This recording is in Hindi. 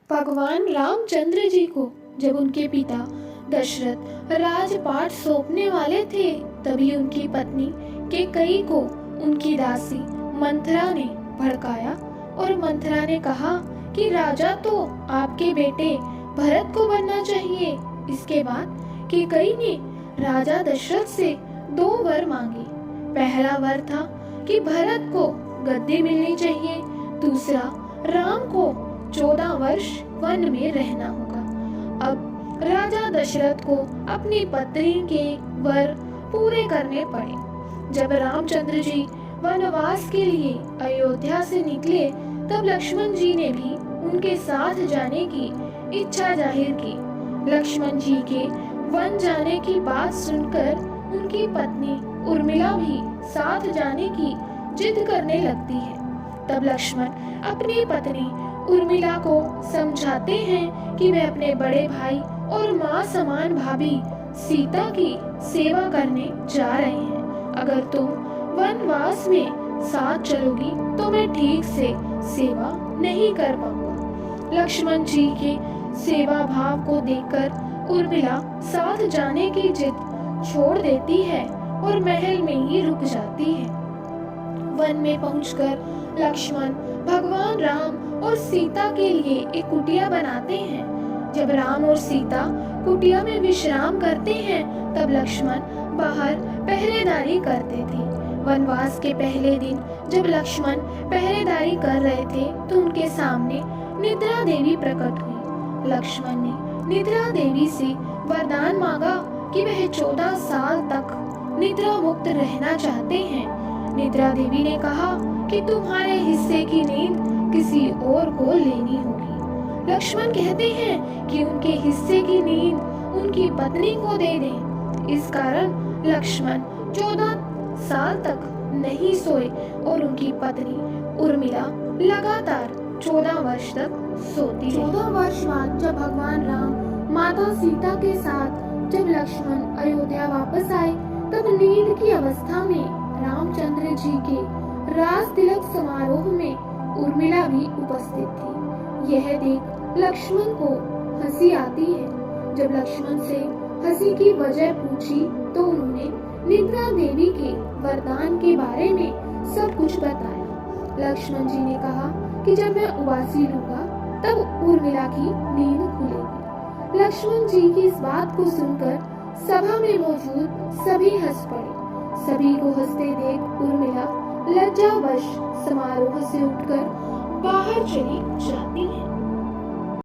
भगवान रामचंद्र जी को जब उनके पिता दशरथ राजपाट सौंपने वाले थे, तभी उनकी पत्नी कैकेयी को उनकी दासी मंथरा ने भड़काया और मंथरा ने कहा कि राजा तो आपके बेटे भरत को बनना चाहिए। इसके बाद कैकेयी ने राजा दशरथ से 2 वर मांगे। पहला वर था कि भरत को गद्दी मिलनी चाहिए, दूसरा राम को 14 वर्ष वन में रहना होगा। अब राजा दशरथ को अपनी पत्नी के वर पूरे करने पड़े। जब रामचंद्र जी वनवास के लिए अयोध्या से निकले, तब लक्ष्मण जी ने भी उनके साथ जाने की इच्छा जाहिर की। लक्ष्मण जी के वन जाने की बात सुनकर उनकी पत्नी उर्मिला भी साथ जाने की जिद करने लगती है। तब लक्ष्मण अपनी पत्नी उर्मिला को समझाते हैं कि वे अपने बड़े भाई और माँ समान भाभी सीता की सेवा करने जा रहे हैं। अगर तुम वनवास में साथ चलोगी तो मैं ठीक से सेवा नहीं कर पाऊंगा। लक्ष्मण जी के सेवा भाव को देखकर उर्मिला साथ जाने की जिद छोड़ देती है और महल में ही रुक जाती है। वन में पहुंचकर लक्ष्मण भगवान राम और सीता के लिए एक कुटिया बनाते हैं। जब राम और सीता कुटिया में विश्राम करते हैं, तब लक्ष्मण बाहर पहरेदारी करते थे। वनवास के पहले दिन जब लक्ष्मण पहरेदारी कर रहे थे, तो उनके सामने निद्रा देवी प्रकट हुई। लक्ष्मण ने निद्रा देवी से वरदान मांगा कि वह 14 साल तक निद्रा मुक्त रहना चाहते हैं। निद्रा देवी ने कहा कि तुम्हारे हिस्से की नींद किसी और को लेनी होगी। लक्ष्मण कहते हैं कि उनके हिस्से की नींद उनकी पत्नी को दे दें। इस कारण लक्ष्मण 14 साल तक नहीं सोए और उनकी पत्नी उर्मिला लगातार 14 वर्ष तक सोती रही। 14 वर्ष बाद जब भगवान राम माता सीता के साथ जब लक्ष्मण अयोध्या वापस आए, तब नींद की अवस्था में रामचंद्र जी के राज तिलक समारोह में उर्मिला भी उपस्थित थी। यह देख लक्ष्मण को हंसी आती है। जब लक्ष्मण से हंसी की वजह पूछी, तो उन्होंने निद्रा देवी के वरदान के बारे में सब कुछ बताया। लक्ष्मण जी ने कहा कि जब मैं उबासी लूंगा, तब उर्मिला की नींद खुलेगी। लक्ष्मण जी की इस बात को सुनकर सभा में मौजूद सभी हंस पड़े। सभी को हंसते देख उर्मिला लज्जावश समारोह से उठकर बाहर चली जाती है।